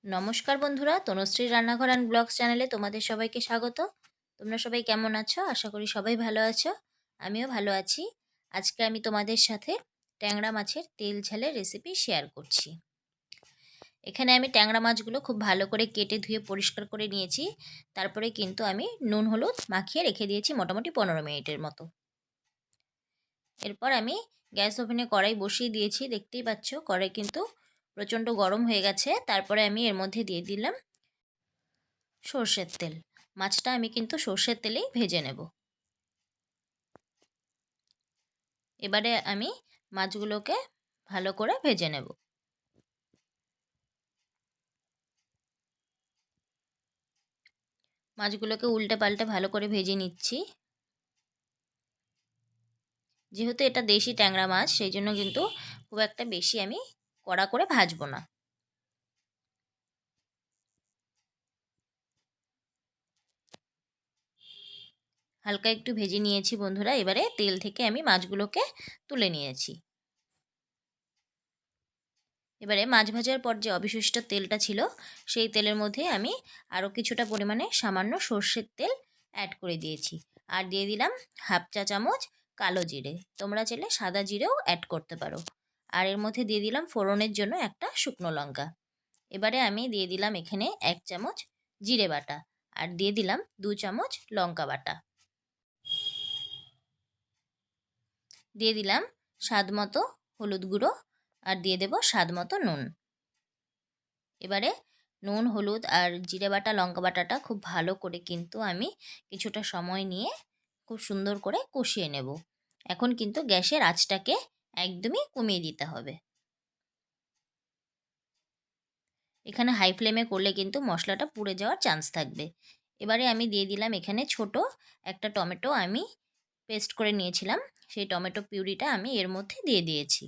নমস্কার বন্ধুরা, তনুশ্রী রান্নাঘর অ্যান্ড ব্লগস চ্যানেলে তোমাদের সবাইকে স্বাগত। তোমরা সবাই কেমন আছো? আশা করি সবাই ভালো আছো। আমিও ভালো আছি। আজকে আমি তোমাদের সাথে ট্যাংরা মাছের তেল ঝালের রেসিপি শেয়ার করছি। এখানে আমি ট্যাংরা মাছগুলো খুব ভালো করে কেটে ধুয়ে পরিষ্কার করে নিয়েছি। তারপরে কিন্তু আমি নুন হলুদ মাখিয়ে রেখে দিয়েছি মোটামুটি 15 মিনিটের মতো। এরপর আমি গ্যাস ওভেনে কড়াই বসিয়ে দিয়েছি। দেখতেই পাচ্ছ কড়াই কিন্তু প্রচণ্ড গরম হয়ে গেছে। তারপরে আমি এর মধ্যে দিয়ে দিলাম সর্ষের তেল। মাছটা আমি কিন্তু সর্ষের তেলেই ভেজে নেব। এবারে আমি মাছগুলোকে ভালো করে ভেজে নেব। মাছগুলোকে উল্টে পাল্টে ভালো করে ভেজে নিচ্ছি। যেহেতু এটা দেশি ট্যাংরা মাছ, সেই জন্য কিন্তু খুব একটা বেশি আমি কড়া করে ভাজবো না। হালকা একটু ভেজে নিয়েছি বন্ধুরা। এবারে তেল থেকে আমি মাছগুলোকে তুলে নিয়েছি। এবারে মাছ ভাজার পর যে অবশিষ্ট তেলটা ছিল, সেই তেলের মধ্যে আমি আরও কিছুটা পরিমাণে সামান্য সর্ষের তেল অ্যাড করে দিয়েছি। আর দিয়ে দিলাম হাফ চা চামচ কালো জিরে। তোমরা চাইলে সাদা জিরেও অ্যাড করতে পারো। আর এর মধ্যে দিয়ে দিলাম ফোড়নের জন্য একটা শুকনো লঙ্কা। এবারে আমি দিয়ে দিলাম এখানে 1 চামচ জিরে বাটা। আর দিয়ে দিলাম 2 চামচ লঙ্কা বাটা। দিয়ে দিলাম স্বাদ মতো হলুদ গুঁড়ো। আর দিয়ে দেব স্বাদ মতো নুন। এবারে নুন, হলুদ আর জিরে বাটা, লঙ্কা বাটাটা খুব ভালো করে কিন্তু আমি কিছুটা সময় নিয়ে খুব সুন্দর করে কষিয়ে নেব। এখন কিন্তু গ্যাসের আঁচটাকে একদমই কমিয়ে দিতে হবে। এখানে হাই ফ্লেমে করলে কিন্তু মশলাটা পুড়ে যাওয়ার চান্স থাকবে। এবারে আমি দিয়ে দিলাম এখানে ছোট একটা টমেটো আমি পেস্ট করে নিয়েছিলাম। সেই টমেটো পিউরিটা আমি এর মধ্যে দিয়ে দিয়েছি।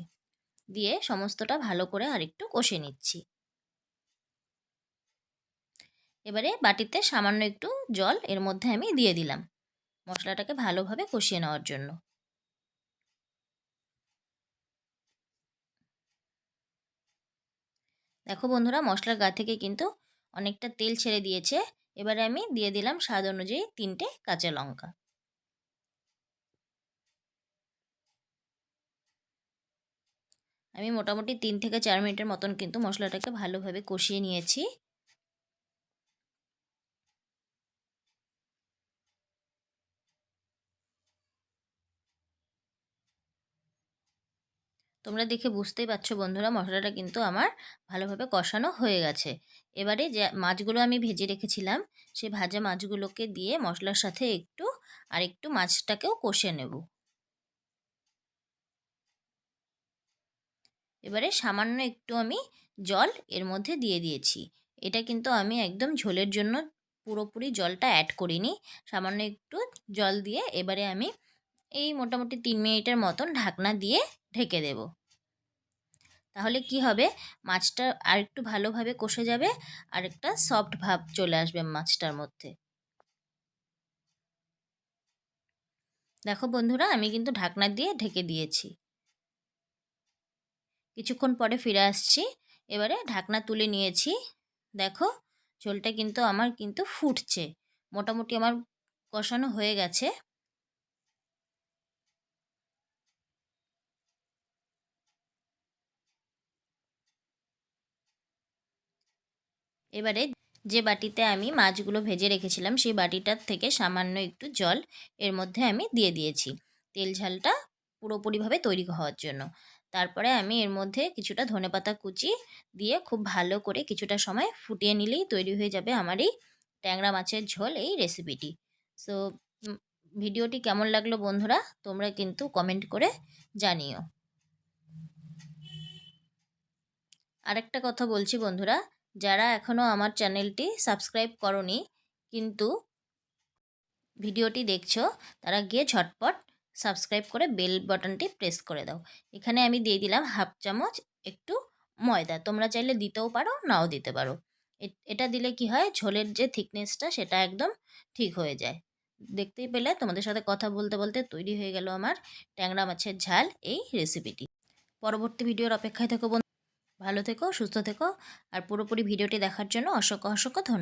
দিয়ে সমস্তটা ভালো করে আরেকটু কষে নিচ্ছি। এবারে বাটিতে সামান্য একটু জল এর মধ্যে আমি দিয়ে দিলাম মশলাটাকে ভালোভাবে কষিয়ে নেওয়ার জন্য। দেখো বন্ধুরা, মশলার গা থেকে কিন্তু অনেকটা তেল ছেড়ে দিয়েছে। এবারে আমি দিয়ে দিলাম স্বাদ অনুযায়ী 3টে কাঁচা লঙ্কা। আমি মোটামুটি 3 থেকে 4 মিনিটের মতন কিন্তু মশলাটাকে ভালোভাবে কষিয়ে নিয়েছি। তোমরা দেখে বুঝতেই পারছো বন্ধুরা, মশলাটা কিন্তু আমার ভালোভাবে কষানো হয়ে গেছে। এবারে যে মাছগুলো আমি ভেজে রেখেছিলাম, সেই ভাজা মাছগুলোকে দিয়ে মশলার সাথে একটু মাছটাকেও কষে নেব। এবারে সামান্য একটু আমি জল এর মধ্যে দিয়ে দিয়েছি। এটা কিন্তু আমি একদম ঝোলের জন্য পুরোপুরি জলটা অ্যাড করিনি। সামান্য একটু জল দিয়ে এবারে আমি এই মোটামুটি 3 মিনিটের মতন ঢাকনা দিয়ে ঢেকে দেব। তাহলে কি হবে, মাছটা আরেকটু ভালোভাবে কষে যাবে, আর একটা সফট ভাব চলে আসবে মাছটার মধ্যে। দেখো বন্ধুরা, আমি কিন্তু ঢাকনা দিয়ে ঢেকে দিয়েছি। কিছুক্ষণ পরে ফিরে আসছি। এবারে ঢাকনা তুলে নিয়েছি। দেখো ঝোলটা কিন্তু আমার কিন্তু ফুটছে। মোটামুটি আমার কষানো হয়ে গেছে। এবারে যে বাটিতে আমি মাছগুলো ভেজে রেখেছিলাম, সেই বাটিটার থেকে সামান্য একটু জল এর মধ্যে আমি দিয়ে দিয়েছি তেল ঝালটা পুরোপুরিভাবে তৈরি হওয়ার জন্য। তারপরে আমি এর মধ্যে কিছুটা ধনেপাতা কুচি দিয়ে খুব ভালো করে কিছুটা সময় ফুটিয়ে নিলেই তৈরি হয়ে যাবে আমার এই ট্যাংরা মাছের ঝোল, এই রেসিপিটি। সো ভিডিওটি কেমন লাগলো বন্ধুরা, তোমরা কিন্তু কমেন্ট করে জানিও। আরেকটা কথা বলছি বন্ধুরা, যারা এখনও আমার চ্যানেলটি সাবস্ক্রাইব করনি কিন্তু ভিডিওটি দেখছো, তারা গিয়ে ঝটপট সাবস্ক্রাইব করে বেল বাটনটি প্রেস করে দাও। এখানে আমি দিয়ে দিলাম হাফ চামচ একটু ময়দা। তোমরা চাইলে দিতেও পারো, নাও দিতে পারো। এটা দিলে কি হয়, ঝোলের যে থিকনেসটা সেটা একদম ঠিক হয়ে যায়। দেখতেই পেলে তোমাদের সাথে কথা বলতে বলতে তৈরি হয়ে গেল আমার ট্যাংরা মাছের ঝাল এই রেসিপিটি। পরবর্তী ভিডিওর অপেক্ষায় থাকো বন্ধু। ভালো থেকো, সুস্থ থেকো। আর পুরোপুরি ভিডিওটি দেখার জন্য অসংখ্য অসংখ্য ধন্যবাদ।